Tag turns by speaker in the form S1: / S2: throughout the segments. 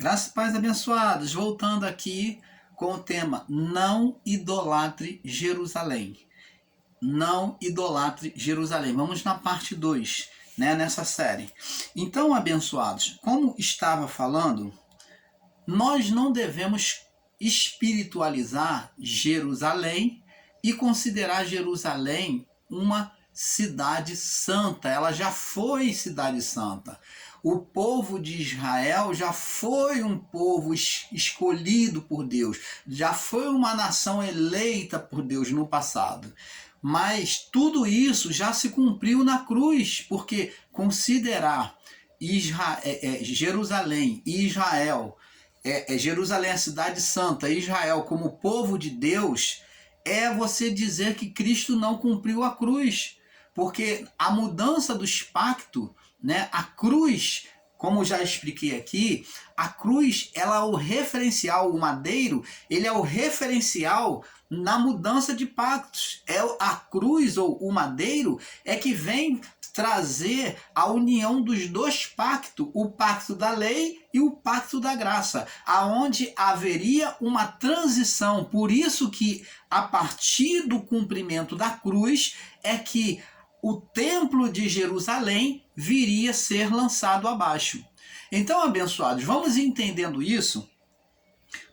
S1: Graças e paz abençoados, voltando aqui com o tema Não idolatre Jerusalém. Não idolatre Jerusalém. Vamos na parte 2, nessa série. Então, abençoados, como estava falando, nós não devemos espiritualizar Jerusalém e considerar Jerusalém uma cidade santa. Ela já foi cidade santa. O povo de Israel já foi um povo escolhido por Deus, já foi uma nação eleita por Deus no passado. Mas tudo isso já se cumpriu na cruz, porque considerar Jerusalém e Israel, Jerusalém a cidade santa, Israel como povo de Deus, é você dizer que Cristo não cumpriu a cruz, porque a mudança dos pactos, a cruz, como já expliquei aqui, a cruz ela é o referencial, o madeiro, ele é o referencial na mudança de pactos. A cruz ou o madeiro é que vem trazer a união dos dois pactos, o pacto da lei e o pacto da graça, aonde haveria uma transição. Por isso que a partir do cumprimento da cruz é que o templo de Jerusalém viria a ser lançado abaixo. Então, abençoados, vamos entendendo isso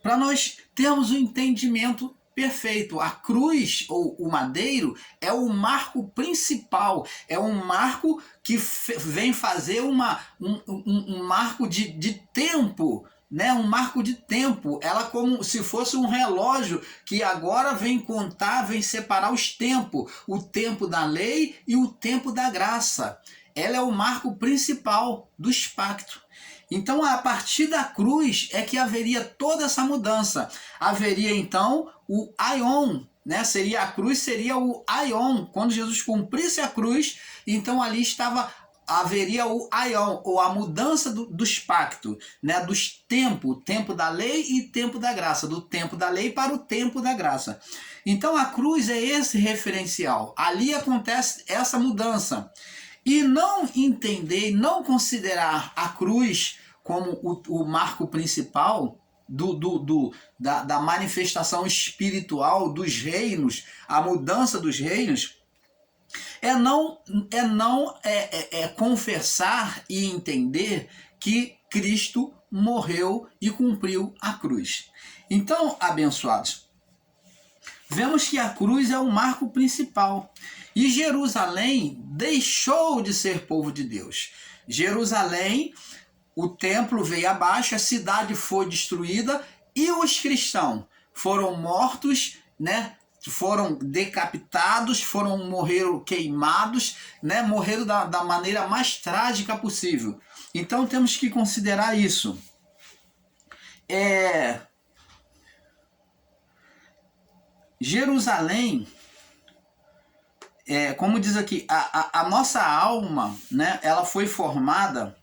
S1: para nós termos um entendimento perfeito. A cruz ou o madeiro é o marco principal, é um marco que vem fazer um marco de tempo, um marco de tempo. Ela como se fosse um relógio que agora vem contar, vem separar os tempos, o tempo da lei e o tempo da graça. Ela é o marco principal dos pactos. Então, a partir da cruz é que haveria toda essa mudança. Haveria então o Aion, a cruz seria o Aion. Quando Jesus cumprisse a cruz, então ali haveria o Aion, ou a mudança dos pactos, dos tempos, tempo da lei e tempo da graça, do tempo da lei para o tempo da graça. Então a cruz é esse referencial, ali acontece essa mudança. E não entender, não considerar a cruz como o marco principal da manifestação espiritual dos reinos, a mudança dos reinos, é não confessar e entender que Cristo morreu e cumpriu a cruz. Então, abençoados, vemos que a cruz é o marco principal. E Jerusalém deixou de ser povo de Deus. Jerusalém, o templo veio abaixo, a cidade foi destruída e os cristãos foram mortos, foram decapitados, morreram queimados, morreram da maneira mais trágica possível. Então temos que considerar isso. Jerusalém, como diz aqui, a nossa alma, ela foi formada,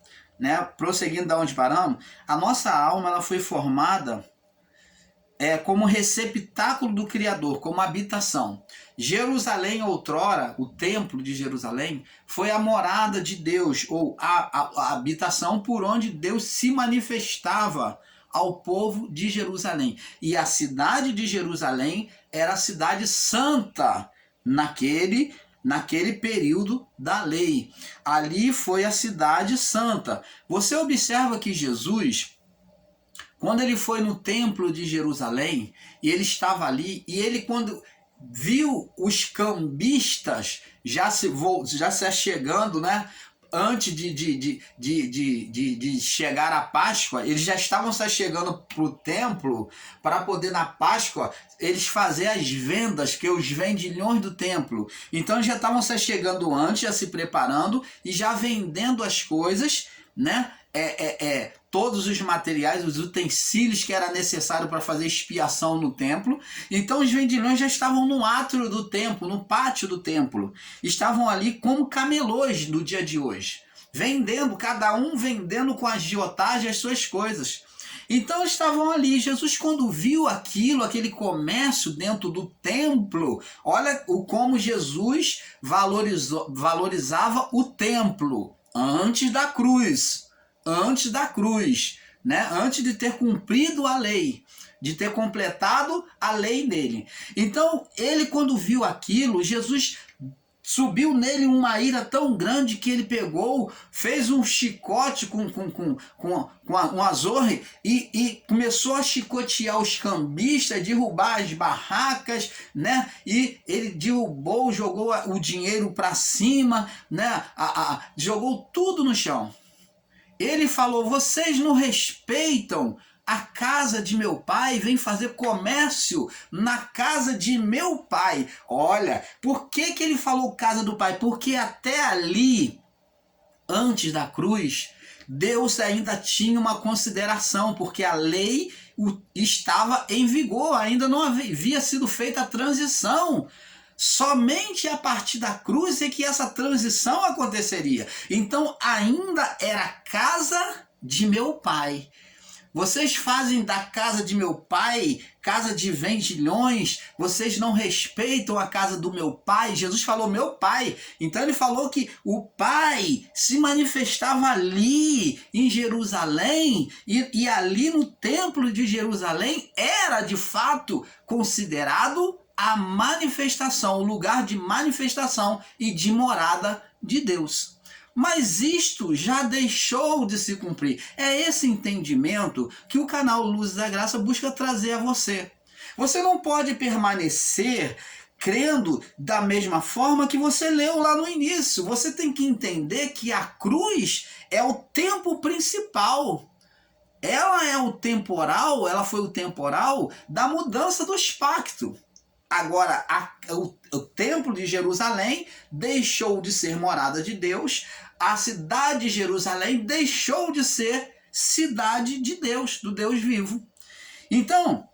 S1: prosseguindo da onde paramos, a nossa alma ela foi formada como receptáculo do Criador, como habitação. Jerusalém outrora, o templo de Jerusalém, foi a morada de Deus, ou a habitação por onde Deus se manifestava ao povo de Jerusalém. E a cidade de Jerusalém era a cidade santa naquele período da lei. Ali foi a cidade santa. Você observa que Jesus, quando ele foi no templo de Jerusalém, e ele estava ali, e ele quando viu os cambistas já se achegando, antes de chegar à Páscoa, eles já estavam se chegando para o templo para poder na Páscoa eles fazer as vendas, que os vendilhões do templo. Então já estavam se chegando antes, já se preparando e já vendendo as coisas, todos os materiais, os utensílios que era necessário para fazer expiação no templo. Então os vendilhões já estavam no átrio do templo, no pátio do templo. Estavam ali como camelôs no dia de hoje, vendendo, cada um vendendo com agiotagem as suas coisas. Então estavam ali. Jesus, quando viu aquele comércio dentro do templo, olha como Jesus valorizava o templo antes da cruz. né? Antes de ter cumprido a lei, de ter completado a lei dele. Então, ele quando viu aquilo, Jesus subiu nele uma ira tão grande que ele pegou, fez um chicote com um azorre e começou a chicotear os cambistas, derrubar as barracas, né? E ele derrubou, jogou o dinheiro para cima, né? Jogou tudo no chão. Ele falou: vocês não respeitam a casa de meu pai, vem fazer comércio na casa de meu pai. Olha, por que ele falou casa do pai? Porque até ali, antes da cruz, Deus ainda tinha uma consideração, porque a lei estava em vigor, ainda não havia sido feita a transição. Somente a partir da cruz é que essa transição aconteceria. Então ainda era casa de meu pai. Vocês fazem da casa de meu pai casa de vendilhões, vocês não respeitam a casa do meu pai. Jesus falou meu pai, então ele falou que o pai se manifestava ali em Jerusalém, e ali no templo de Jerusalém era de fato considerado a manifestação, o lugar de manifestação e de morada de Deus. Mas isto já deixou de se cumprir. É esse entendimento que o canal Luz da Graça busca trazer a você. Você não pode permanecer crendo da mesma forma que você leu lá no início. Você tem que entender que a cruz é o tempo principal. Ela é o temporal, ela foi o temporal da mudança dos pactos. Agora, o templo de Jerusalém deixou de ser morada de Deus, a cidade de Jerusalém deixou de ser cidade de Deus, do Deus vivo. Então,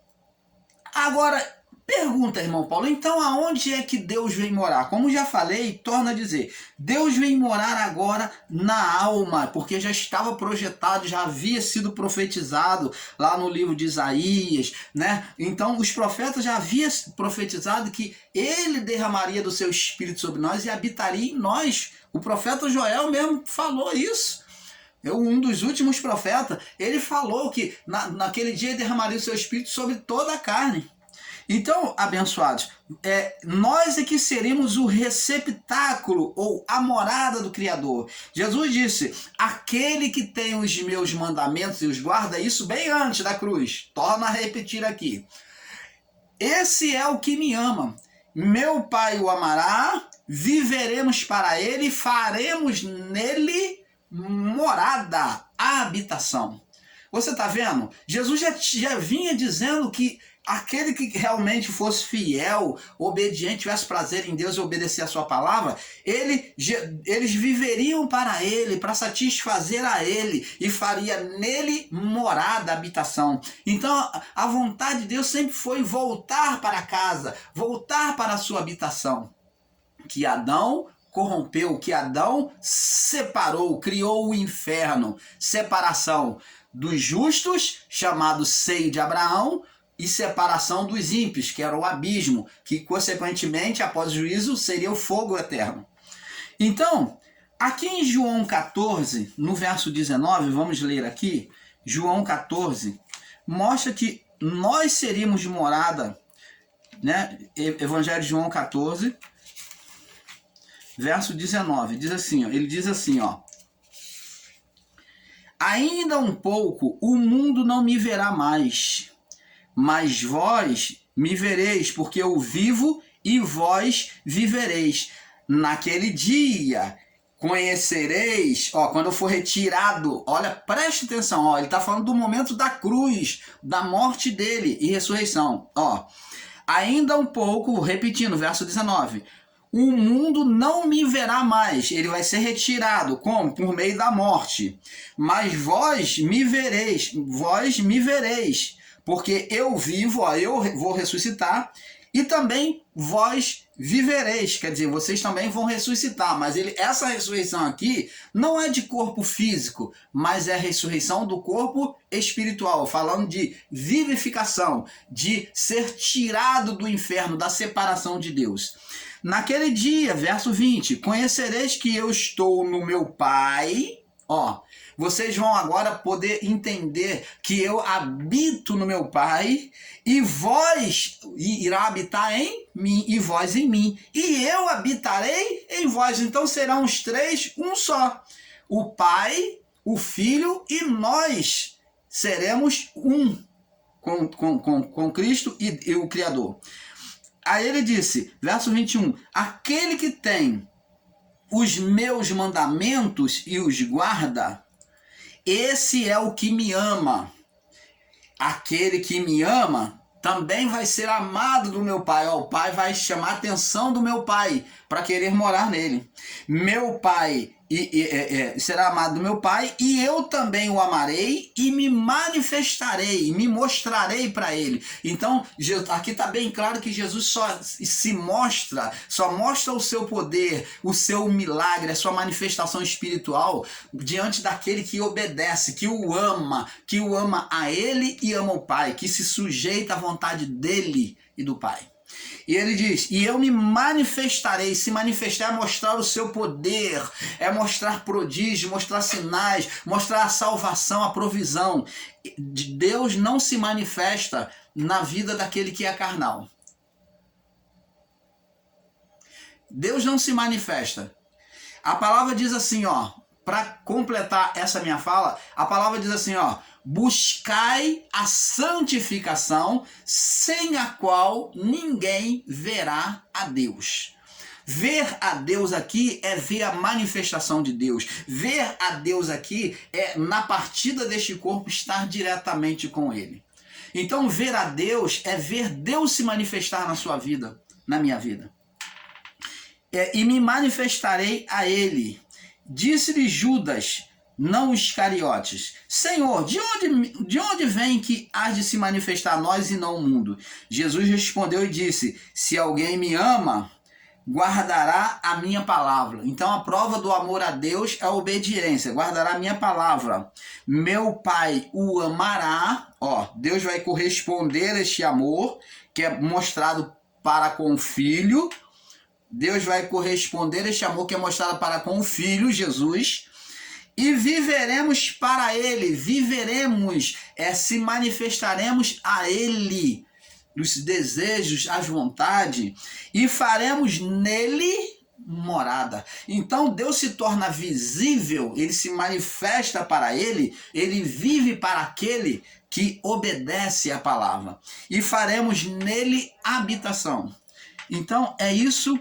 S1: agora, pergunta, irmão Paulo, então aonde é que Deus vem morar? Como já falei, torna a dizer, Deus vem morar agora na alma, porque já estava projetado, já havia sido profetizado lá no livro de Isaías, né? Então os profetas já haviam profetizado que ele derramaria do seu espírito sobre nós e habitaria em nós. O profeta Joel mesmo falou isso. Um dos últimos profetas, ele falou que naquele dia ele derramaria o seu espírito sobre toda a carne. Então, abençoados, nós é que seremos o receptáculo ou a morada do Criador. Jesus disse, aquele que tem os meus mandamentos e os guarda, isso bem antes da cruz. Torna a repetir aqui. Esse é o que me ama. Meu Pai o amará, viveremos para ele e faremos nele morada, habitação. Você está vendo? Jesus já vinha dizendo que aquele que realmente fosse fiel, obediente, tivesse prazer em Deus e obedecer a sua palavra, eles viveriam para ele, para satisfazer a ele, e faria nele morada, habitação. Então a vontade de Deus sempre foi voltar para casa, voltar para a sua habitação. Que Adão corrompeu, que Adão separou, criou o inferno, separação dos justos, chamado seio de Abraão, e separação dos ímpios, que era o abismo, que consequentemente, após o juízo, seria o fogo eterno. Então, aqui em João 14, no verso 19, vamos ler aqui, João 14, mostra que nós seríamos de morada, né? Evangelho de João 14, verso 19, diz assim, ó, ele diz assim, ó, ainda um pouco o mundo não me verá mais, mas vós me vereis, porque eu vivo e vós vivereis. Naquele dia conhecereis, ó, quando eu for retirado, olha, preste atenção, ó, ele está falando do momento da cruz, da morte dele e ressurreição, ó. Ainda um pouco, repetindo, verso 19, o mundo não me verá mais, ele vai ser retirado, como? Por meio da morte, mas vós me vereis, porque eu vivo, ó, eu vou ressuscitar, e também vós vivereis, quer dizer, vocês também vão ressuscitar, mas essa ressurreição aqui não é de corpo físico, mas é a ressurreição do corpo espiritual, falando de vivificação, de ser tirado do inferno, da separação de Deus. Naquele dia, verso 20, conhecereis que eu estou no meu Pai, ó, vocês vão agora poder entender que eu habito no meu Pai, e vós irá habitar em mim, e vós em mim, e eu habitarei em vós. Então serão os três um só. O Pai, o Filho e nós seremos um com Cristo e o Criador. Aí ele disse, verso 21, aquele que tem os meus mandamentos e os guarda, esse é o que me ama. Aquele que me ama também vai ser amado do meu Pai. O Pai vai chamar a atenção do meu Pai para querer morar nele. Meu Pai será amado do meu Pai, e eu também o amarei e me manifestarei, me mostrarei para ele. Então, aqui está bem claro que Jesus só mostra o seu poder, o seu milagre, a sua manifestação espiritual diante daquele que obedece, que o ama a ele e ama o Pai, que se sujeita à vontade dele e do Pai. E ele diz, e eu me manifestarei. Se manifestar é mostrar o seu poder, é mostrar prodígios, mostrar sinais, mostrar a salvação, a provisão. Deus não se manifesta na vida daquele que é carnal. Deus não se manifesta. A palavra diz assim, ó, para completar essa minha fala, a palavra diz assim, ó, buscai a santificação, sem a qual ninguém verá a Deus. Ver a Deus aqui é ver a manifestação de Deus. Ver a Deus aqui é, na partida deste corpo, estar diretamente com Ele. Então, ver a Deus é ver Deus se manifestar na sua vida, na minha vida. E me manifestarei a Ele. Disse-lhe Judas, não Iscariotes, Senhor, de onde vem que hás de se manifestar a nós e não o mundo? Jesus respondeu e disse, se alguém me ama, guardará a minha palavra. Então a prova do amor a Deus é a obediência, guardará a minha palavra. Meu Pai o amará, ó, Deus vai corresponder a este amor, que é mostrado para com o Filho. Deus vai corresponder a este amor que é mostrado para com o Filho, Jesus, e viveremos para Ele, se manifestaremos a Ele, os desejos, as vontades, e faremos nele morada. Então Deus se torna visível, Ele se manifesta para Ele, Ele vive para aquele que obedece à palavra, e faremos nele habitação. Então é isso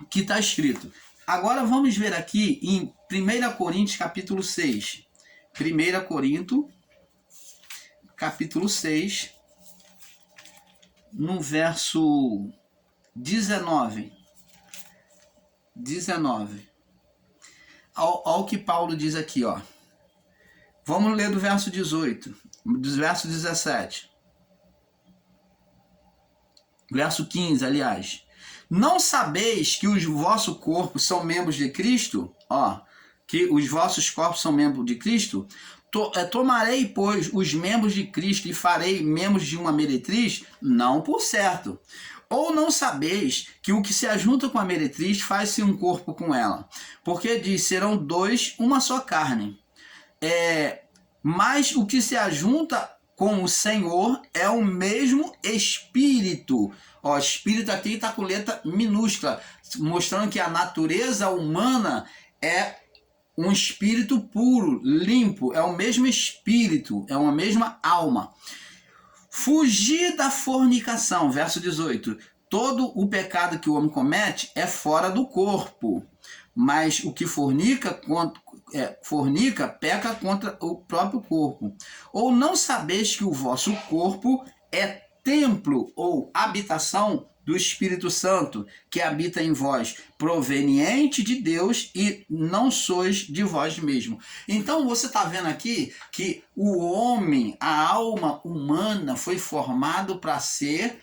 S1: que está escrito. Agora vamos ver aqui em 1 Coríntios capítulo 6. 1 Coríntios capítulo 6, no verso 19. Olha o que Paulo diz aqui, ó. Vamos ler do verso 18, do verso 17. Verso 15, aliás. Não sabeis que os vossos corpos são membros de Cristo? Ó, que os vossos corpos são membros de Cristo? Tomarei, pois, os membros de Cristo e farei membros de uma meretriz? Não por certo. Ou não sabeis que o que se ajunta com a meretriz faz-se um corpo com ela? Porque diz, serão dois, uma só carne. Mas o que se ajunta com o Senhor é o mesmo Espírito. Ó, Espírito aqui está com letra minúscula, mostrando que a natureza humana é um espírito puro, limpo, é o mesmo espírito, é uma mesma alma. Fugir da fornicação, verso 18. Todo o pecado que o homem comete é fora do corpo, mas o que fornica peca contra o próprio corpo. Ou não sabeis que o vosso corpo é templo ou habitação do Espírito Santo, que habita em vós, proveniente de Deus, e não sois de vós mesmo. Então você está vendo aqui que o homem, a alma humana, foi formado para ser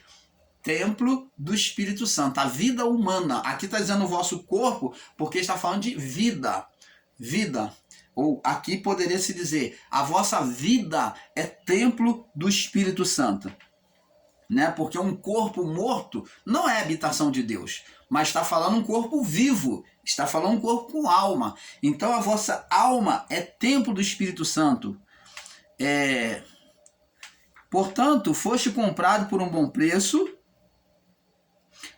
S1: templo do Espírito Santo. A vida humana, aqui está dizendo o vosso corpo, porque está falando de vida. Ou aqui poderia se dizer, a vossa vida é templo do Espírito Santo. né? Porque um corpo morto não é habitação de Deus, mas está falando um corpo vivo, está falando um corpo com alma. Então a vossa alma é templo do Espírito Santo. Portanto, foste comprado por um bom preço.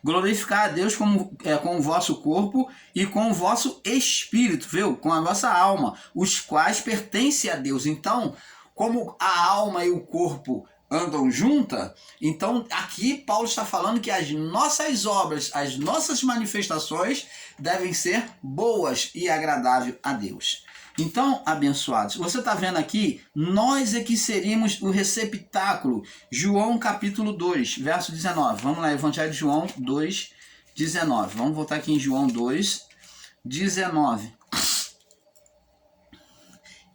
S1: Glorificar a Deus com o vosso corpo e com o vosso espírito, viu? Com a vossa alma, os quais pertencem a Deus. Então, como a alma e o corpo andam juntas, então aqui Paulo está falando que as nossas obras, as nossas manifestações devem ser boas e agradáveis a Deus. Então, abençoados, você está vendo aqui, nós é que seríamos o receptáculo. João capítulo 2, verso 19. Vamos lá, Evangelho de João 2, 19. Vamos voltar aqui em João 2, 19.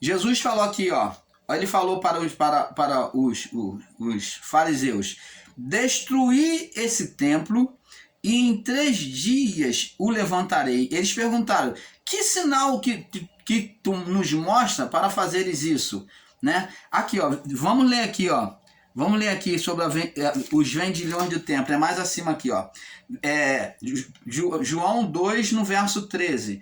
S1: Jesus falou aqui, ó. Ele falou para os fariseus: destruir esse templo e em 3 dias o levantarei. Eles perguntaram: que sinal que tu nos mostra para fazeres isso, né? Aqui, ó, vamos ler aqui, ó. Vamos ler aqui sobre os vendilhões do templo. É mais acima aqui, ó. João 2, no verso 13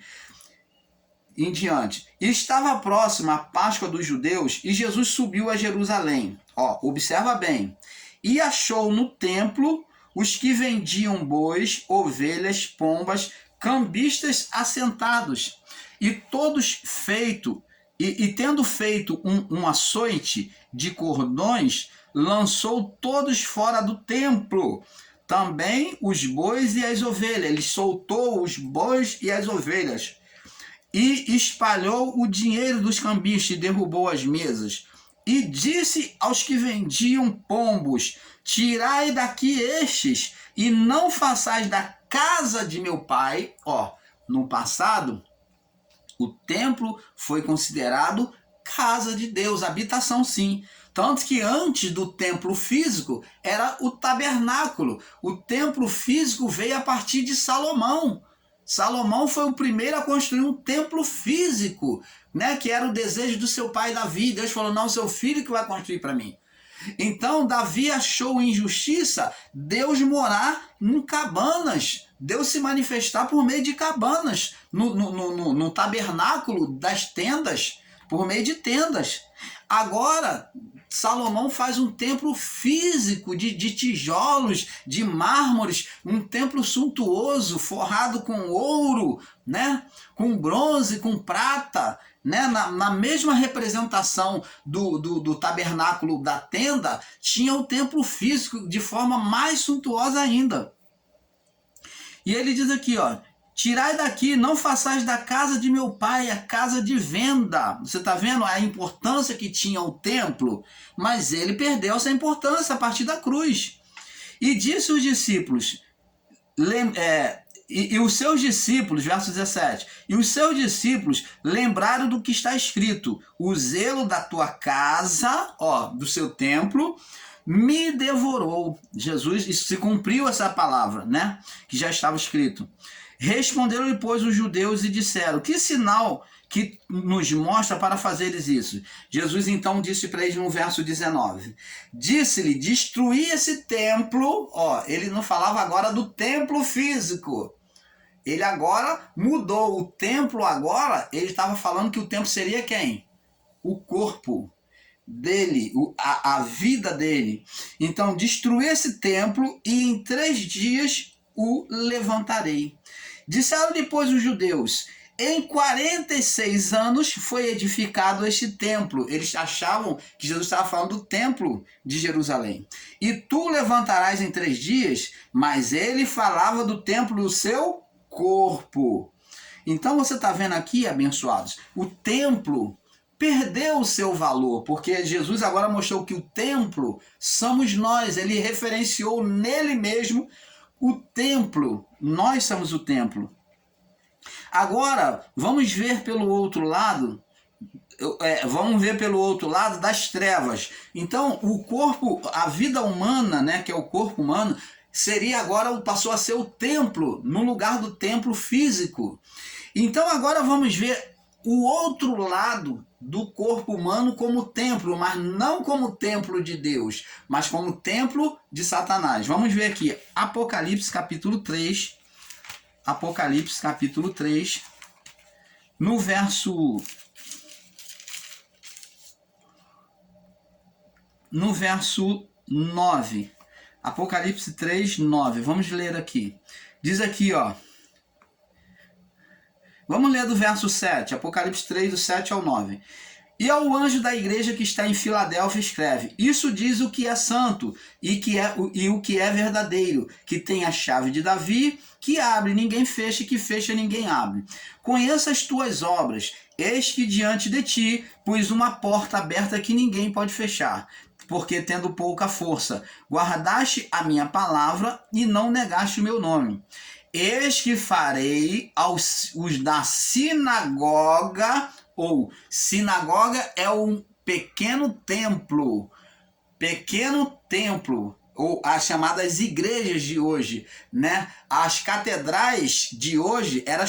S1: em diante. E estava próxima a Páscoa dos judeus e Jesus subiu a Jerusalém. Ó, observa bem. E achou no templo os que vendiam bois, ovelhas, pombas, cambistas assentados. E todos tendo feito um açoite de cordões, lançou todos fora do templo. Também os bois e as ovelhas. Ele soltou os bois e as ovelhas. E espalhou o dinheiro dos cambistas e derrubou as mesas. E disse aos que vendiam pombos: tirai daqui estes, e não façais da casa de meu pai. Ó, no passado, o templo foi considerado casa de Deus, habitação sim. Tanto que antes do templo físico era o tabernáculo. O templo físico veio a partir de Salomão. Salomão foi o primeiro a construir um templo físico, né? Que era o desejo do seu pai Davi. Deus falou: não, seu filho que vai construir para mim. Então Davi achou injustiça Deus morar em cabanas, Deus se manifestar por meio de cabanas, no tabernáculo das tendas, por meio de tendas. Agora, Salomão faz um templo físico de tijolos, de mármores, um templo suntuoso, forrado com ouro, né? Com bronze, com prata, né? Na mesma representação do tabernáculo da tenda, tinha o templo físico de forma mais suntuosa ainda. E ele diz aqui, ó: tirai daqui, não façais da casa de meu pai a casa de venda. Você está vendo a importância que tinha o templo? Mas ele perdeu essa importância a partir da cruz. E disse os discípulos, e os seus discípulos, verso 17, e os seus discípulos lembraram do que está escrito: o zelo da tua casa, ó, do seu templo, me devorou. Jesus, isso se cumpriu essa palavra, né? Que já estava escrito. Responderam-lhe, pois, os judeus e disseram: que sinal que nos mostra para fazeres isso? Jesus então disse para eles no verso 19: disse-lhe, destruí esse templo. Ó, ele não falava agora do templo físico. Ele agora mudou o templo. Agora ele estava falando que o templo seria quem? O corpo dele, a vida dele. Então, destruí esse templo e em 3 dias o levantarei. Disseram depois os judeus: em 46 anos foi edificado este templo. Eles achavam que Jesus estava falando do templo de Jerusalém. E tu levantarás em 3 dias, mas ele falava do templo do seu corpo. Então você está vendo aqui, abençoados, o templo perdeu o seu valor, porque Jesus agora mostrou que o templo somos nós. Ele referenciou nele mesmo o templo. Nós somos o templo. Agora, vamos ver pelo outro lado, das trevas. Então, o corpo, a vida humana, né, que é o corpo humano, passou a ser o templo, no lugar do templo físico. Então, agora vamos ver o outro lado do corpo humano como templo, mas não como templo de Deus, mas como templo de Satanás. Vamos ver aqui, Apocalipse capítulo 3, Apocalipse capítulo 3, no verso 9. Apocalipse 3, 9. Vamos ler aqui. Diz aqui, ó. Vamos ler do verso 7. Apocalipse 3, do 7 ao 9. E ao anjo da igreja que está em Filadélfia escreve: isso diz o que é santo e o que é verdadeiro, que tem a chave de Davi, que abre, ninguém fecha, e que fecha, ninguém abre. Conheça as tuas obras, eis que diante de ti pus uma porta aberta que ninguém pode fechar, porque tendo pouca força, guardaste a minha palavra e não negaste o meu nome. Eis que farei os da sinagoga, ou sinagoga é um pequeno templo, ou as chamadas igrejas de hoje, né? As catedrais de hoje era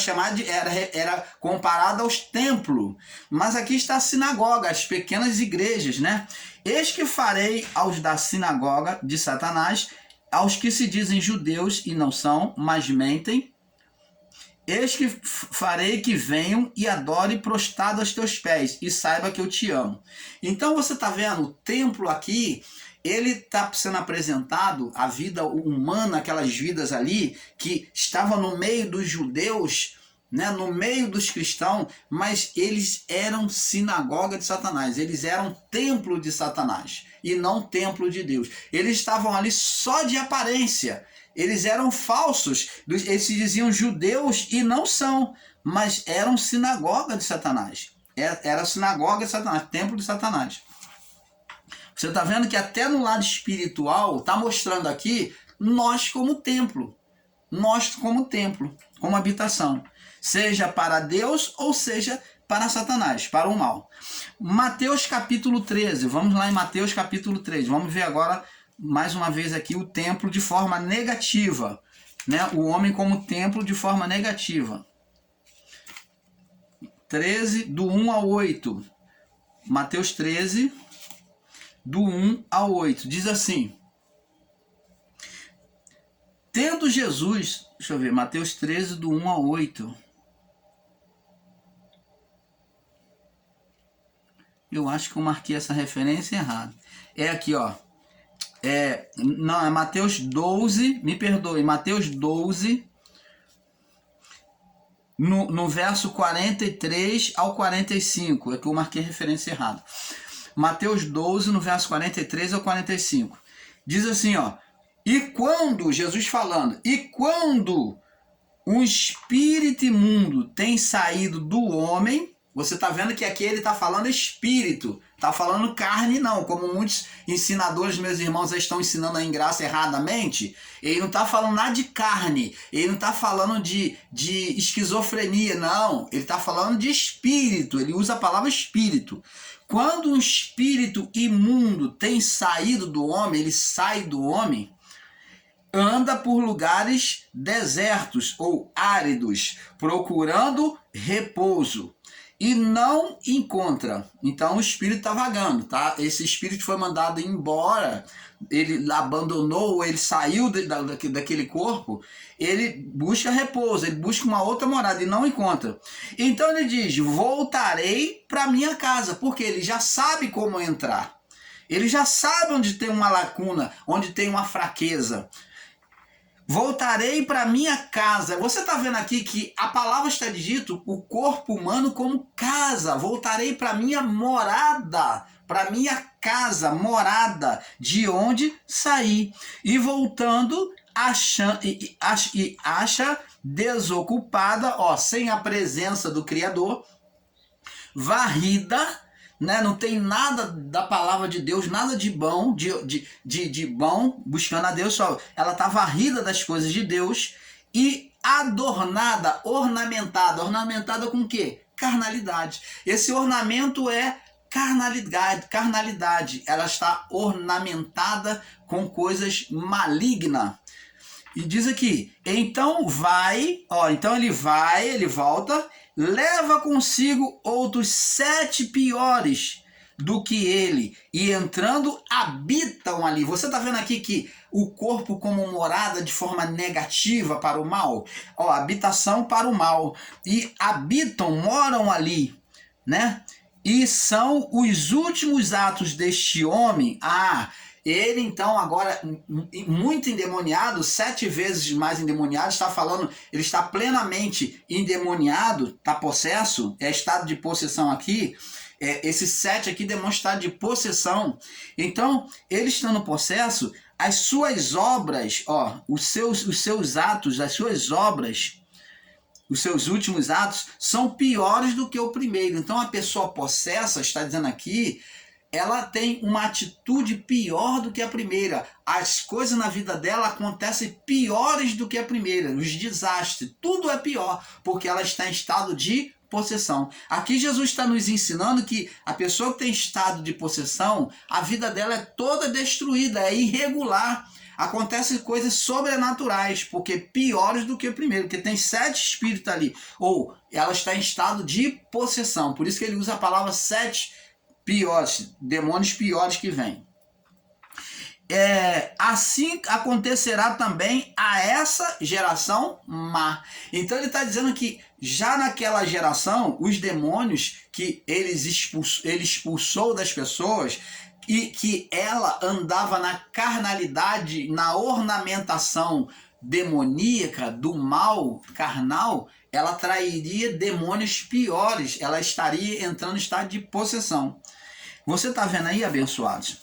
S1: comparada aos templos, mas aqui está a sinagoga, as pequenas igrejas, né? Eis que farei aos da sinagoga de Satanás, aos que se dizem judeus e não são, mas mentem, eis que farei que venham e adore prostrado aos teus pés, e saiba que eu te amo. Então você está vendo, o templo aqui, ele está sendo apresentado, a vida humana, aquelas vidas ali, que estavam no meio dos judeus, né, no meio dos cristãos, mas eles eram sinagoga de Satanás, eles eram templo de Satanás, e não templo de Deus. Eles estavam ali só de aparência, eles eram falsos, eles se diziam judeus e não são, mas eram sinagoga de Satanás. Era sinagoga de Satanás, templo de Satanás. Você está vendo que até no lado espiritual, está mostrando aqui, nós como templo, como habitação, seja para Deus ou seja para Satanás, para o mal. Mateus capítulo 13, vamos lá em Mateus capítulo 13, vamos ver agora mais uma vez aqui o templo de forma negativa, né? O homem como templo de forma negativa. 13, do 1 ao 8. Mateus 13, do 1 ao 8. Diz assim: tendo Jesus, deixa eu ver, Mateus 13, do 1 ao 8. Eu acho que eu marquei essa referência errada. É aqui, ó. Não, é Mateus 12, me perdoe, Mateus 12, no verso 43 ao 45, é que eu marquei a referência errada. Mateus 12, no verso 43 ao 45. Diz assim, ó: e quando, Jesus falando, e quando um espírito imundo tem saído do homem, você está vendo que aqui ele está falando espírito, está falando carne não, como muitos ensinadores, meus irmãos, estão ensinando aí em graça erradamente. Ele não está falando nada de carne, ele não está falando de esquizofrenia, não, ele está falando de espírito, ele usa a palavra espírito. Quando um espírito imundo tem saído do homem, ele sai do homem, anda por lugares desertos ou áridos, procurando repouso, e não encontra. Então o espírito está vagando, tá? Esse espírito foi mandado embora, ele abandonou, ele saiu daquele corpo, ele busca repouso, ele busca uma outra morada e não encontra. Então ele diz: voltarei para minha casa, porque ele já sabe como entrar. Ele já sabe onde tem uma lacuna, onde tem uma fraqueza. Voltarei para minha casa. Você está vendo aqui que a palavra está dito o corpo humano como casa. Voltarei para minha morada, para minha casa, morada, de onde saí. E voltando, acha desocupada, ó, sem a presença do Criador, varrida, né? Não tem nada da palavra de Deus, nada de bom, de bom, buscando a Deus, só ela está varrida das coisas de Deus e adornada, ornamentada com o quê? Carnalidade. Esse ornamento é carnalidade, ela está ornamentada com coisas malignas. E diz aqui, então ele volta, leva consigo outros 7 piores do que ele, e entrando habitam ali. Você está vendo aqui que o corpo como morada de forma negativa para o mal? Habitação para o mal. E habitam, moram ali, né? E são os últimos atos deste homem. Ele então agora muito endemoniado, 7 vezes mais endemoniado, está falando, ele está plenamente endemoniado, está possesso, é estado de possessão aqui. Esse 7 aqui demonstra estado de possessão. Então, ele estando possesso, as suas obras, os seus atos, as suas obras, os seus últimos atos são piores do que o primeiro. Então, a pessoa possessa, está dizendo aqui, ela tem uma atitude pior do que a primeira. As coisas na vida dela acontecem piores do que a primeira. Os desastres, tudo é pior, porque ela está em estado de possessão. Aqui Jesus está nos ensinando que a pessoa que tem estado de possessão, a vida dela é toda destruída, é irregular. Acontecem coisas sobrenaturais, porque piores do que o primeiro, porque tem 7 espíritos ali. Ou ela está em estado de possessão. Por isso que ele usa a palavra 7 piores, demônios piores que vêm. Assim acontecerá também a essa geração má. Então ele está dizendo que já naquela geração, os demônios que ele expulsou das pessoas, e que ela andava na carnalidade, na ornamentação demoníaca do mal carnal, ela trairia demônios piores, ela estaria entrando em estado de possessão. Você está vendo aí, abençoados?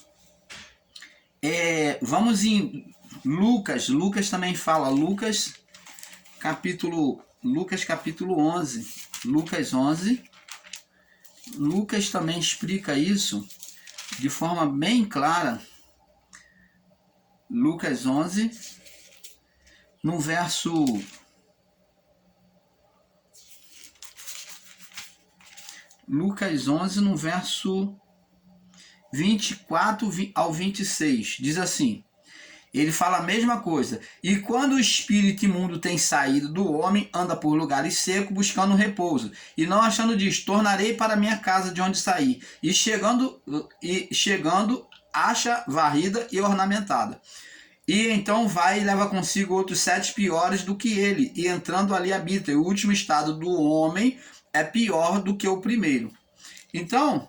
S1: Vamos em Lucas também fala, Lucas capítulo 11, Lucas 11, Lucas também explica isso de forma bem clara. Lucas 11, no verso 24 ao 26, diz assim, ele fala a mesma coisa. E quando o espírito imundo tem saído do homem, anda por lugares secos, buscando repouso. E não achando disso, tornarei para minha casa de onde saí. E chegando, acha varrida e ornamentada. E então vai e leva consigo outros 7 piores do que ele. E entrando ali habita. E o último estado do homem é pior do que o primeiro. Então,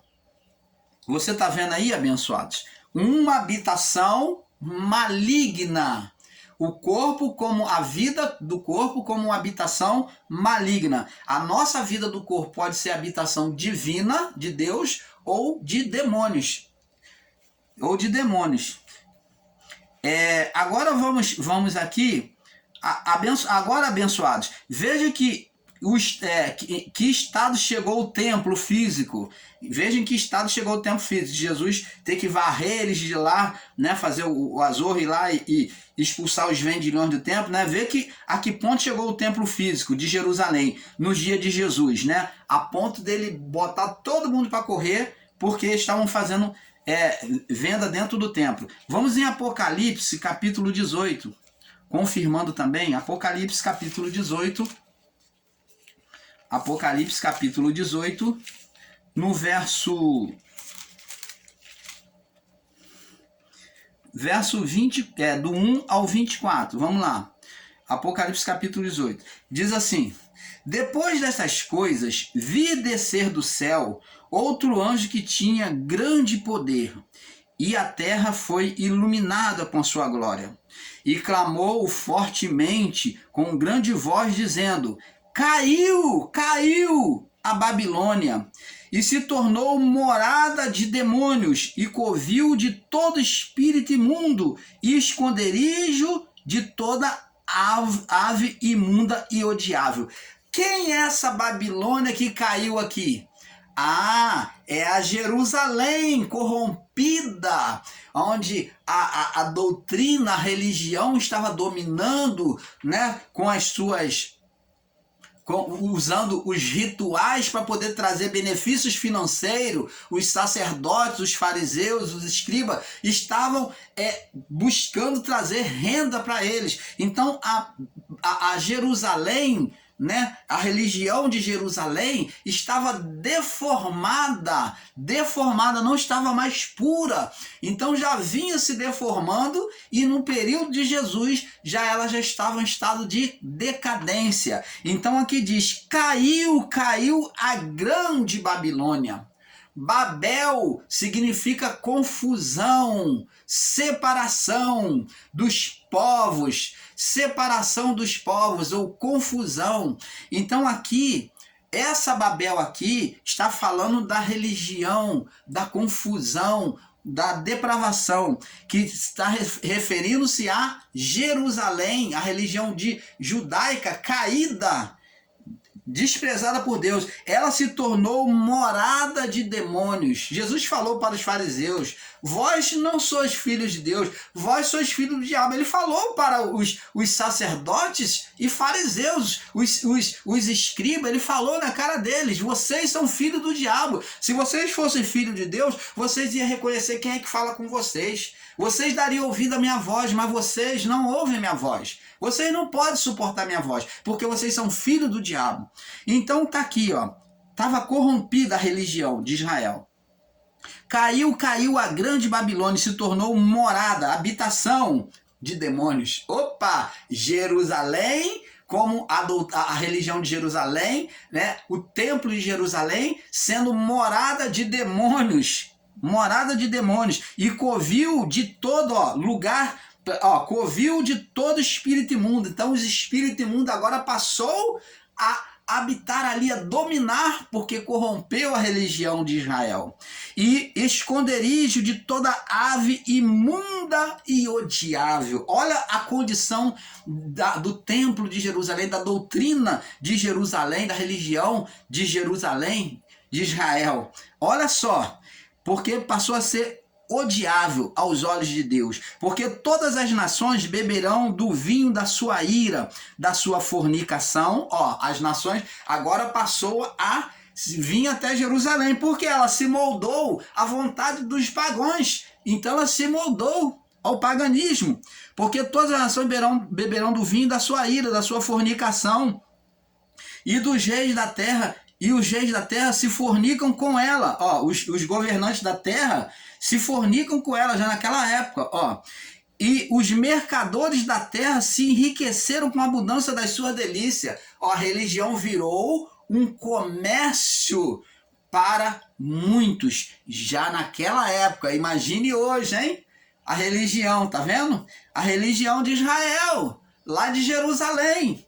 S1: você está vendo aí, abençoados? Uma habitação maligna. O corpo como a vida do corpo como uma habitação maligna. A nossa vida do corpo pode ser habitação divina de Deus ou de demônios. Agora vamos aqui. Agora, abençoados, veja que estado chegou o templo físico. Vejam que estado chegou o templo físico. Jesus ter que varrer eles de lá, né, fazer o azorro ir lá e expulsar os vendilhões do templo, né? Vê que a que ponto chegou o templo físico de Jerusalém nos dias de Jesus, né? A ponto dele botar todo mundo para correr porque estavam fazendo venda dentro do templo. Vamos em Apocalipse capítulo 18, confirmando também Apocalipse capítulo 18. Apocalipse capítulo 18, no verso 20, do 1 ao 24. Vamos lá. Apocalipse capítulo 18. Diz assim: depois dessas coisas, vi descer do céu outro anjo que tinha grande poder, e a terra foi iluminada com sua glória. E clamou fortemente com grande voz, dizendo: caiu a Babilônia, e se tornou morada de demônios, e covil de todo espírito imundo, e esconderijo de toda ave imunda e odiável. Quem é essa Babilônia que caiu aqui? É a Jerusalém corrompida, onde a doutrina, a religião estava dominando, né, com as suas usando os rituais para poder trazer benefícios financeiros. Os sacerdotes, os fariseus, os escribas estavam buscando trazer renda para eles. Então a Jerusalém, né, a religião de Jerusalém estava deformada, não estava mais pura. Então já vinha se deformando, e no período de Jesus ela já estava em estado de decadência. Então aqui diz: caiu a grande Babilônia. Babel significa confusão, separação dos povos, ou confusão. Então aqui, essa Babel aqui está falando da religião, da confusão, da depravação, que está referindo-se a Jerusalém, a religião judaica caída, desprezada por Deus. Ela se tornou morada de demônios. Jesus falou para os fariseus: vós não sois filhos de Deus, vós sois filhos do diabo. Ele falou para os sacerdotes e fariseus, os escribas, ele falou na cara deles: vocês são filhos do diabo. Se vocês fossem filhos de Deus, vocês iam reconhecer quem é que fala com vocês. Vocês dariam ouvido à minha voz, mas vocês não ouvem minha voz. Vocês não podem suportar minha voz, porque vocês são filhos do diabo. Então tá aqui, ó. Estava corrompida a religião de Israel. Caiu a grande Babilônia e se tornou morada, habitação de demônios. Opa! Jerusalém, como a religião de Jerusalém, né? O templo de Jerusalém sendo morada de demônios. Morada de demônios. E covil de todo lugar, covil de todo espírito imundo. Então os espíritos imundos agora passou a habitar ali, a dominar, porque corrompeu a religião de Israel. E esconderijo de toda ave imunda e odiável. Olha a condição do templo de Jerusalém, da doutrina de Jerusalém, da religião de Jerusalém, de Israel. Olha só, porque passou a ser odiável aos olhos de Deus, porque todas as nações beberão do vinho da sua ira, da sua fornicação. As nações agora passou a vir até Jerusalém, porque ela se moldou à vontade dos pagãos. Então ela se moldou ao paganismo, porque todas as nações beberão do vinho da sua ira, da sua fornicação, e dos reis da terra. E os reis da terra se fornicam com ela. Os governantes da terra se fornicam com ela já naquela época. E os mercadores da terra se enriqueceram com a abundância das suas delícias. A religião virou um comércio para muitos já naquela época. Imagine hoje, hein? A religião, tá vendo? A religião de Israel, lá de Jerusalém.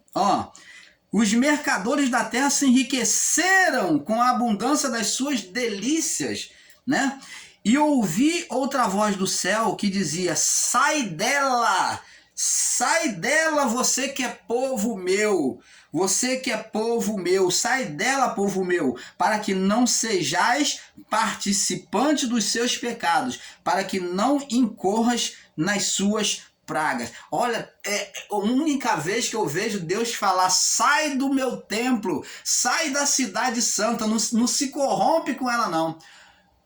S1: Os mercadores da terra se enriqueceram com a abundância das suas delícias, né? E ouvi outra voz do céu que dizia: sai dela, você que é povo meu, sai dela, povo meu, para que não sejais participante dos seus pecados, para que não incorras nas suas pragas. Olha, é a única vez que eu vejo Deus falar: sai do meu templo, sai da cidade santa, não se corrompe com ela não.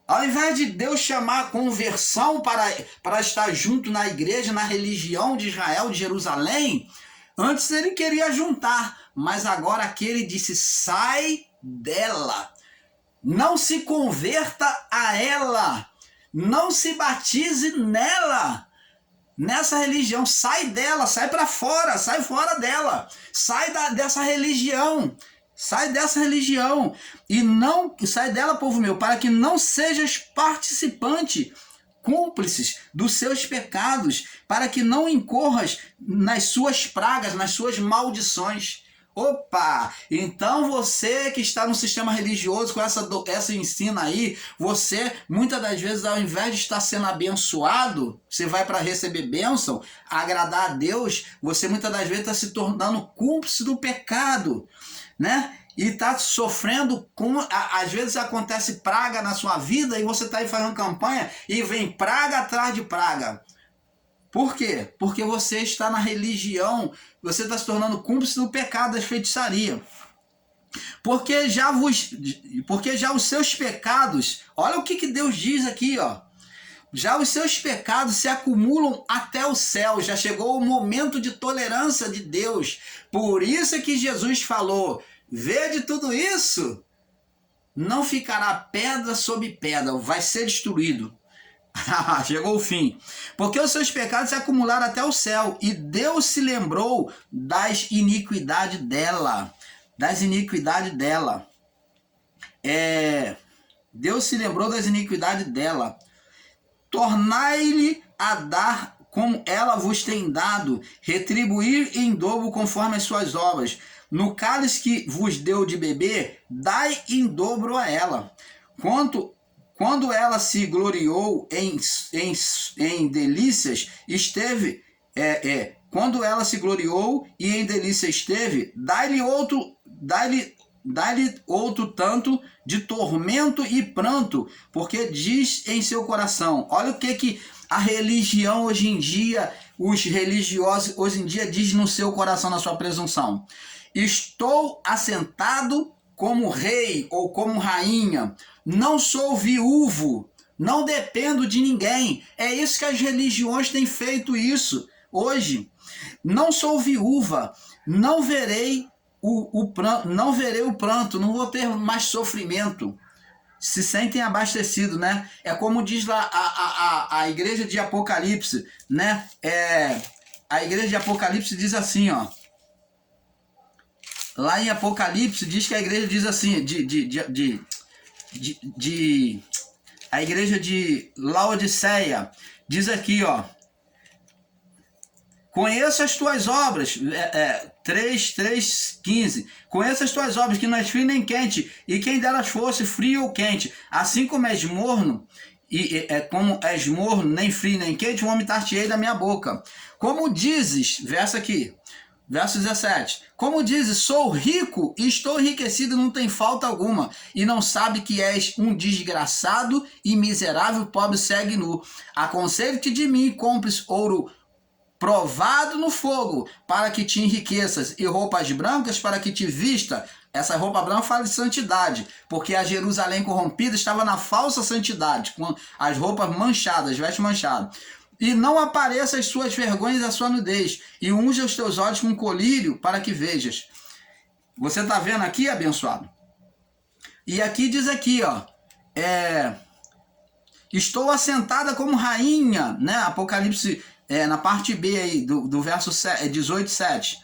S1: Ao invés de Deus chamar a conversão para estar junto na igreja, na religião de Israel, de Jerusalém, antes ele queria juntar, mas agora aqui ele disse: sai dela, não se converta a ela, não se batize nela, nessa religião, sai dela, sai para fora, sai fora dela, sai dessa religião. Sai dessa religião e não sai dela, povo meu, para que não sejas participante, cúmplices dos seus pecados, para que não incorras nas suas pragas, nas suas maldições. Opa! Então você que está no sistema religioso com essa ensina aí, você muitas das vezes, ao invés de estar sendo abençoado, você vai para receber bênção, agradar a Deus, você muitas das vezes está se tornando cúmplice do pecado, né? E está sofrendo às vezes acontece praga na sua vida e você está aí fazendo campanha e vem praga atrás de praga. Por quê? Porque você está na religião, você está se tornando cúmplice do pecado, das feitiçarias. Porque já os seus pecados, olha o que Deus diz aqui, ó. Já os seus pecados se acumulam até o céu. Já chegou o momento de tolerância de Deus. Por isso é que Jesus falou: vede tudo isso, não ficará pedra sobre pedra, vai ser destruído. Chegou o fim. Porque os seus pecados se acumularam até o céu, e Deus se lembrou das iniquidades dela. Das iniquidades dela. Deus se lembrou das iniquidades dela. Tornai-lhe a dar como ela vos tem dado, retribuir em dobro conforme as suas obras. No cálice que vos deu de beber, dai em dobro a ela. Quando ela se gloriou em delícias, esteve... quando ela se gloriou e em delícia esteve, dai-lhe outro tanto de tormento e pranto, porque diz em seu coração. Olha o que a religião hoje em dia, os religiosos hoje em dia diz no seu coração, na sua presunção: estou assentado como rei ou como rainha, não sou viúvo, não dependo de ninguém. É isso que as religiões têm feito isso hoje. Não sou viúva, não verei o pranto, não vou ter mais sofrimento. Se sentem abastecidos, né? É como diz lá a igreja de Apocalipse, né? A igreja de Apocalipse diz assim, ó. Lá em Apocalipse diz que a igreja diz assim, a igreja de Laodiceia diz aqui, ó: conheço as tuas obras, 3:15. Conheço as tuas obras, que não és frio nem quente, e quem delas fosse frio ou quente, assim como és morno, como és morno, nem frio nem quente, vomitar-te-ei da minha boca. Como dizes, verso 17, como dizes, sou rico e estou enriquecido, não tem falta alguma, e não sabe que és um desgraçado e miserável, pobre, cego e nu. Aconselho-te de mim, compres ouro provado no fogo, para que te enriqueças, e roupas brancas para que te vista. Essa roupa branca fala de santidade, porque a Jerusalém corrompida estava na falsa santidade, com as roupas manchadas, as vestes manchadas. E não apareça as suas vergonhas e a sua nudez, e unja os teus olhos com colírio para que vejas. Você está vendo aqui, abençoado? E aqui diz aqui, ó, estou assentada como rainha, né? Apocalipse, na parte B aí, do verso 18:7.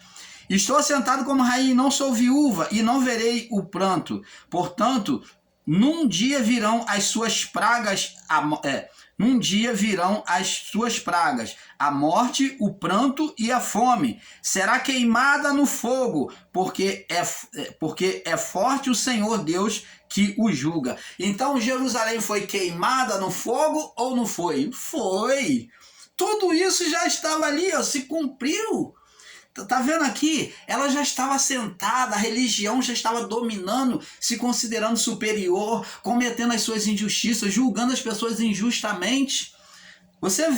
S1: Estou assentado como rainha e não sou viúva, e não verei o pranto. Portanto, num dia virão as suas pragas, a morte, o pranto e a fome. Será queimada no fogo, porque é forte o Senhor Deus que o julga. Então Jerusalém foi queimada no fogo ou não foi? Foi. Tudo isso já estava ali, ó, se cumpriu. Tá vendo aqui? Ela já estava sentada, a religião já estava dominando, se considerando superior, cometendo as suas injustiças, julgando as pessoas injustamente. Você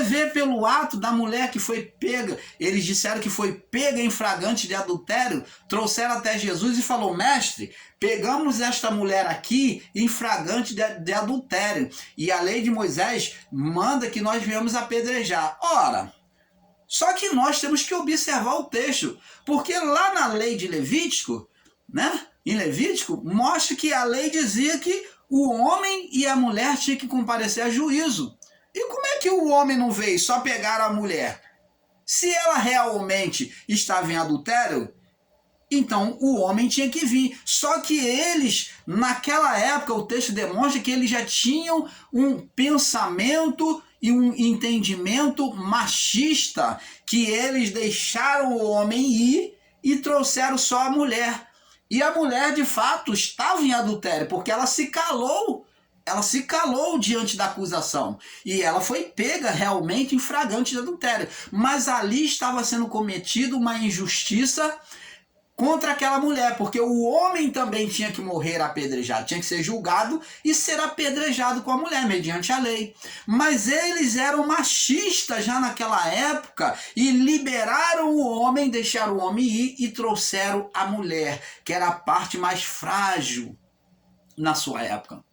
S1: vê pelo ato da mulher que foi pega, eles disseram que foi pega em flagrante de adultério, trouxeram até Jesus e falou: mestre, pegamos esta mulher aqui em flagrante de adultério, e a lei de Moisés manda que nós venhamos apedrejar. Ora, só que nós temos que observar o texto, porque lá na lei de Levítico, né, em Levítico, mostra que a lei dizia que o homem e a mulher tinham que comparecer a juízo. E como é que o homem não veio, só pegaram a mulher? Se ela realmente estava em adultério, então o homem tinha que vir. Só que eles, naquela época, o texto demonstra que eles já tinham um pensamento e um entendimento machista, que eles deixaram o homem ir e trouxeram só a mulher. E a mulher, de fato, estava em adultério, porque ela se calou. Ela se calou diante da acusação. E ela foi pega realmente em flagrante de adultério. Mas ali estava sendo cometida uma injustiça contra aquela mulher, porque o homem também tinha que morrer apedrejado, tinha que ser julgado e ser apedrejado com a mulher, mediante a lei. Mas eles eram machistas já naquela época e liberaram o homem, deixaram o homem ir e trouxeram a mulher, que era a parte mais frágil na sua época.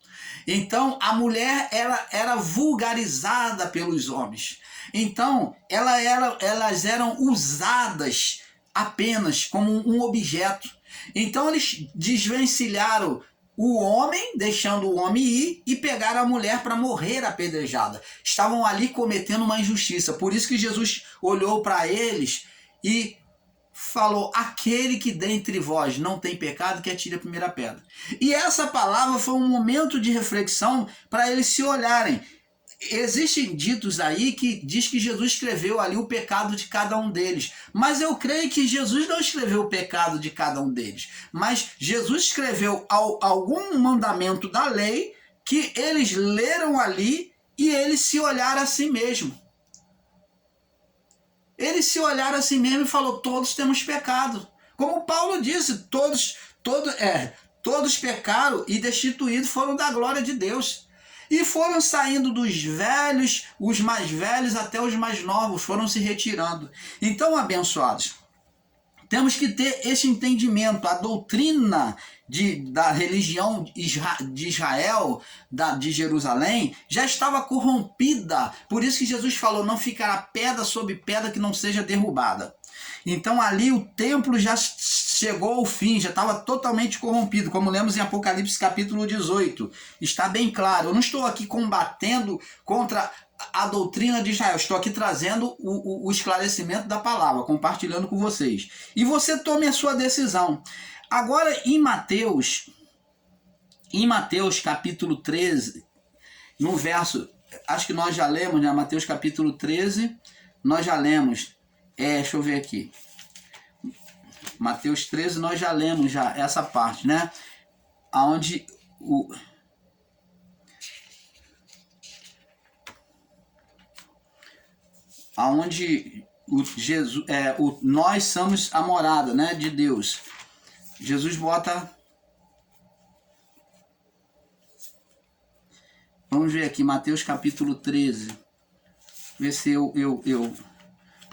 S1: Então a mulher era vulgarizada pelos homens. Então elas eram usadas apenas como um objeto. Então eles desvencilharam o homem, deixando o homem ir, e pegaram a mulher para morrer apedrejada. Estavam ali cometendo uma injustiça. Por isso que Jesus olhou para eles e falou: aquele que dentre vós não tem pecado, que atire a primeira pedra. E essa palavra foi um momento de reflexão para eles se olharem. Existem ditos aí que diz que Jesus escreveu ali o pecado de cada um deles. Mas eu creio que Jesus não escreveu o pecado de cada um deles. Mas Jesus escreveu algum mandamento da lei que eles leram ali e eles se olharam a si mesmo. Eles se olharam a si mesmo e falou: todos temos pecado. Como Paulo disse, todos pecaram e destituídos foram da glória de Deus. E foram saindo dos velhos, os mais velhos até os mais novos, foram se retirando. Então, abençoados, temos que ter esse entendimento. A doutrina da religião de Israel, de Jerusalém, já estava corrompida. Por isso que Jesus falou: não ficará pedra sobre pedra que não seja derrubada. Então ali o templo já chegou ao fim, já estava totalmente corrompido, como lemos em Apocalipse capítulo 18. Está bem claro, eu não estou aqui combatendo contra a doutrina de Israel, estou aqui trazendo o esclarecimento da palavra, compartilhando com vocês. E você tome a sua decisão. Agora em Mateus capítulo 13, no verso, acho que nós já lemos, né? Mateus capítulo 13, nós já lemos. Deixa eu ver aqui. Mateus 13, nós já lemos já essa parte, né? Onde Jesus, nós somos a morada, né, de Deus. Jesus bota. Vamos ver aqui, Mateus capítulo 13. Ver se eu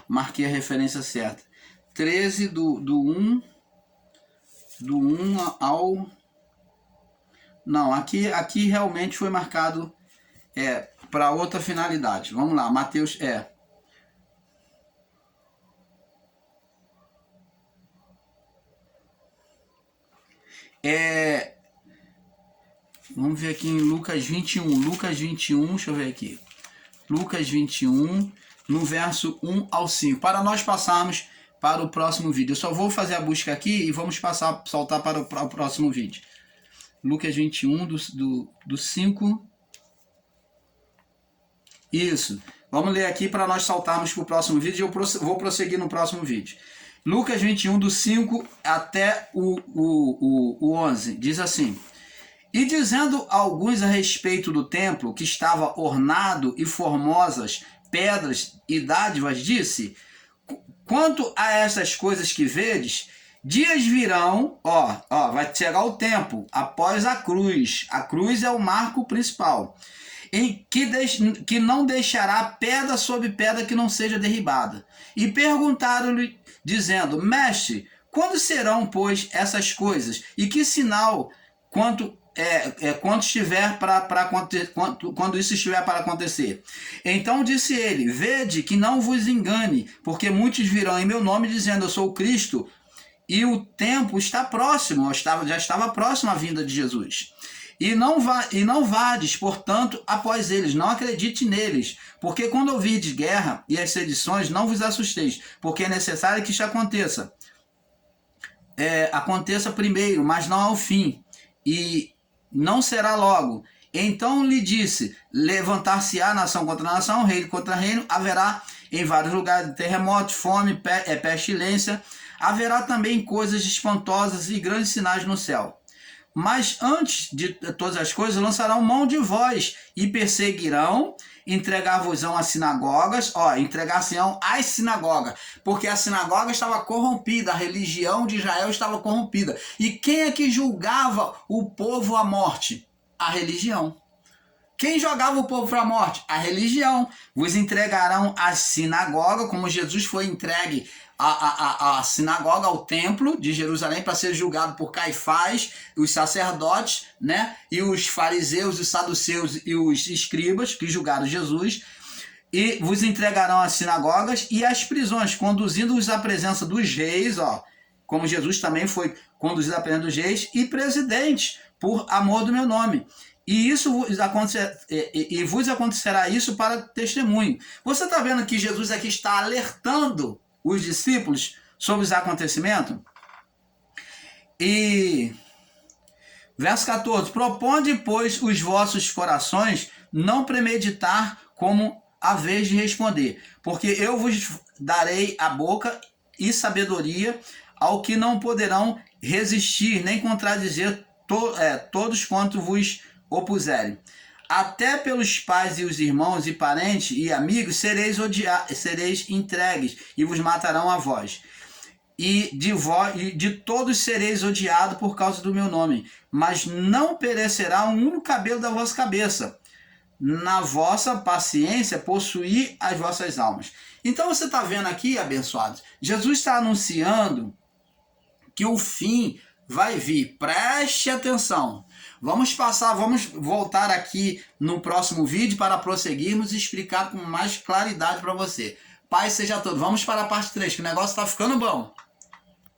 S1: marquei a referência certa. 13 do 1 ao... Não, aqui realmente foi marcado para outra finalidade. Vamos lá, Mateus vamos ver aqui em Lucas 21. Lucas 21, deixa eu ver aqui. Lucas 21, no verso 1 ao 5. Para nós passarmos para o próximo vídeo. Eu só vou fazer a busca aqui e vamos soltar para o próximo vídeo. Lucas 21, do 5. Isso. Vamos ler aqui para nós saltarmos para o próximo vídeo. Eu vou prosseguir no próximo vídeo. Lucas 21, do 5 até o 11. Diz assim: e dizendo alguns a respeito do templo, que estava ornado e formosas pedras e dádivas, disse: quanto a essas coisas que vedes, dias virão, vai chegar o tempo, após a cruz é o marco principal, em que não deixará pedra sobre pedra que não seja derribada. E perguntaram-lhe, dizendo: mestre, quando serão, pois, essas coisas? E que sinal, quando isso estiver para acontecer? Então disse ele: vede que não vos engane, porque muitos virão em meu nome dizendo: eu sou o Cristo, e o tempo está próximo, já estava próximo a vinda de Jesus. E não vades, portanto, após eles, não acredite neles, porque quando ouvirdes guerra e as sedições, não vos assusteis, porque é necessário que isso aconteça. Aconteça primeiro, mas não ao fim, e não será logo. Então lhe disse: levantar-se-á nação contra nação, reino contra reino, haverá em vários lugares terremotos, fome, pestilência, haverá também coisas espantosas e grandes sinais no céu. Mas antes de todas as coisas, lançarão mão de vós e perseguirão, entregar-vos-ão às sinagogas, entregar-se-ão às sinagogas, porque a sinagoga estava corrompida, a religião de Israel estava corrompida. E quem é que julgava o povo à morte? A religião. Quem jogava o povo para a morte? A religião. Vos entregarão à sinagoga, como Jesus foi entregue à sinagoga, ao templo de Jerusalém, para ser julgado por Caifás, os sacerdotes, né? E os fariseus, os saduceus e os escribas, que julgaram Jesus. E vos entregarão às sinagogas e às prisões, conduzindo-os à presença dos reis, como Jesus também foi conduzido à presença dos reis, e presidentes, por amor do meu nome. E vos acontecerá isso para testemunho. Você está vendo que Jesus aqui está alertando os discípulos sobre os acontecimentos? E verso 14: proponde, pois, os vossos corações não premeditar como a vez de responder, porque eu vos darei a boca e sabedoria ao que não poderão resistir, nem contradizer todos quanto vos opuserem. Até pelos pais e os irmãos e parentes e amigos sereis entregues e vos matarão a vós. E de todos sereis odiados por causa do meu nome, mas não perecerá um único cabelo da vossa cabeça. Na vossa paciência possuí as vossas almas. Então você está vendo aqui, abençoados, Jesus está anunciando que o fim vai vir. Preste atenção. Vamos voltar aqui no próximo vídeo para prosseguirmos e explicar com mais claridade para você. Paz seja todo. Vamos para a parte 3, que o negócio está ficando bom.